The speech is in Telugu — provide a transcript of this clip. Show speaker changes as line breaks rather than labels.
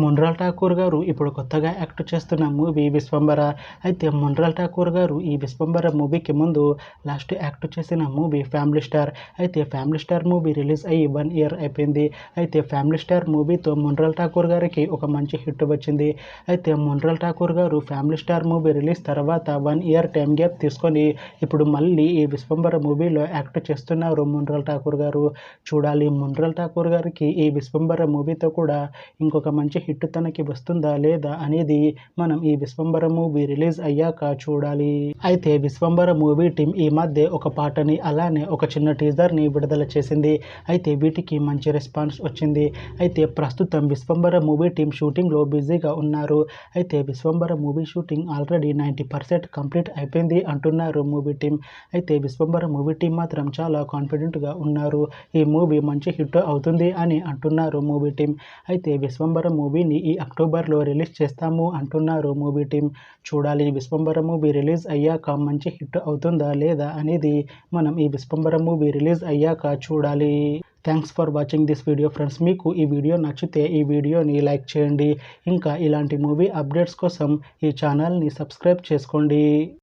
మొన్రాల్ ఠాకూర్ గారు ఇప్పుడు కొత్తగా యాక్ట్ చేస్తున్న మూవీ విశ్వంబర. అయితే మొన్రాల్ ఠాకూర్ గారు ఈ విశ్వంబర మూవీకి ముందు లాస్ట్ యాక్ట్ చేసిన మూవీ ఫ్యామిలీ స్టార్. అయితే ఫ్యామిలీ స్టార్ మూవీ రిలీజ్ అయ్యి 1 ఇయర్ అయిపోయింది. అయితే ఫ్యామిలీ స్టార్ మూవీతో మొన్రాల్ ఠాకూర్ గారికి ఒక మంచి హిట్ వచ్చింది. అయితే మొన్రాల్ ఠాకూర్ గారు ఫ్యామిలీ స్టార్ మూవీ రిలీజ్ తర్వాత 1 ఇయర్ టైం గ్యాప్ తీసుకొని ఇప్పుడు మళ్ళీ ఈ విశ్వంబర మూవీలో యాక్ట్ చేస్తున్నారు మొన్రాల్ ఠాకూర్ గారు. చూడాలి మొన్రాల్ ఠాకూర్ గారికి ఈ విశ్వంబర మూవీతో కూడా ఇంకొక మంచి హిట్ తనకి వస్తుందా లేదా అనేది మనం ఈ విశ్వంబర మూవీ రిలీజ్ అయ్యాక చూడాలి. అయితే విశ్వంబర మూవీ టీం ఈ మధ్య ఒక పాటని అలానే ఒక చిన్న టీజర్ని విడుదల చేసింది. అయితే వీటికి మంచి రెస్పాన్స్ వచ్చింది. అయితే ప్రస్తుతం విశ్వంబర మూవీ టీం షూటింగ్లో బిజీగా ఉన్నారు. అయితే Vishwambhara movie shooting already 90% complete అయిపోయింది అంటున్నారు మూవీ టీం. అయితే విశ్వంబర మూవీ టీం మాత్రం చాలా కాన్ఫిడెంట్గా ఉన్నారు. ఈ మూవీ మంచి హిట్ అవుతుంది అని అంటున్నారు మూవీ టీం. అయితే విశ్వంబర మూవీని ఈ అక్టోబర్లో రిలీజ్ చేస్తాము అంటున్నారు మూవీ టీం. చూడాలి విశ్వంబర మూవీ రిలీజ్ అయ్యాక మంచి హిట్ అవుతుందా లేదా అనేది మనం ఈ విశ్వంబర మూవీ రిలీజ్ అయ్యాక చూడాలి. Thanks for watching this video friends. మీకు ఈ వీడియో నచ్చితే ఈ వీడియోని లైక్ చేయండి. ఇంకా ఇలాంటి మూవీ అప్డేట్స్ కోసం ఈ ఛానల్ని సబ్స్క్రైబ్ చేసుకోండి.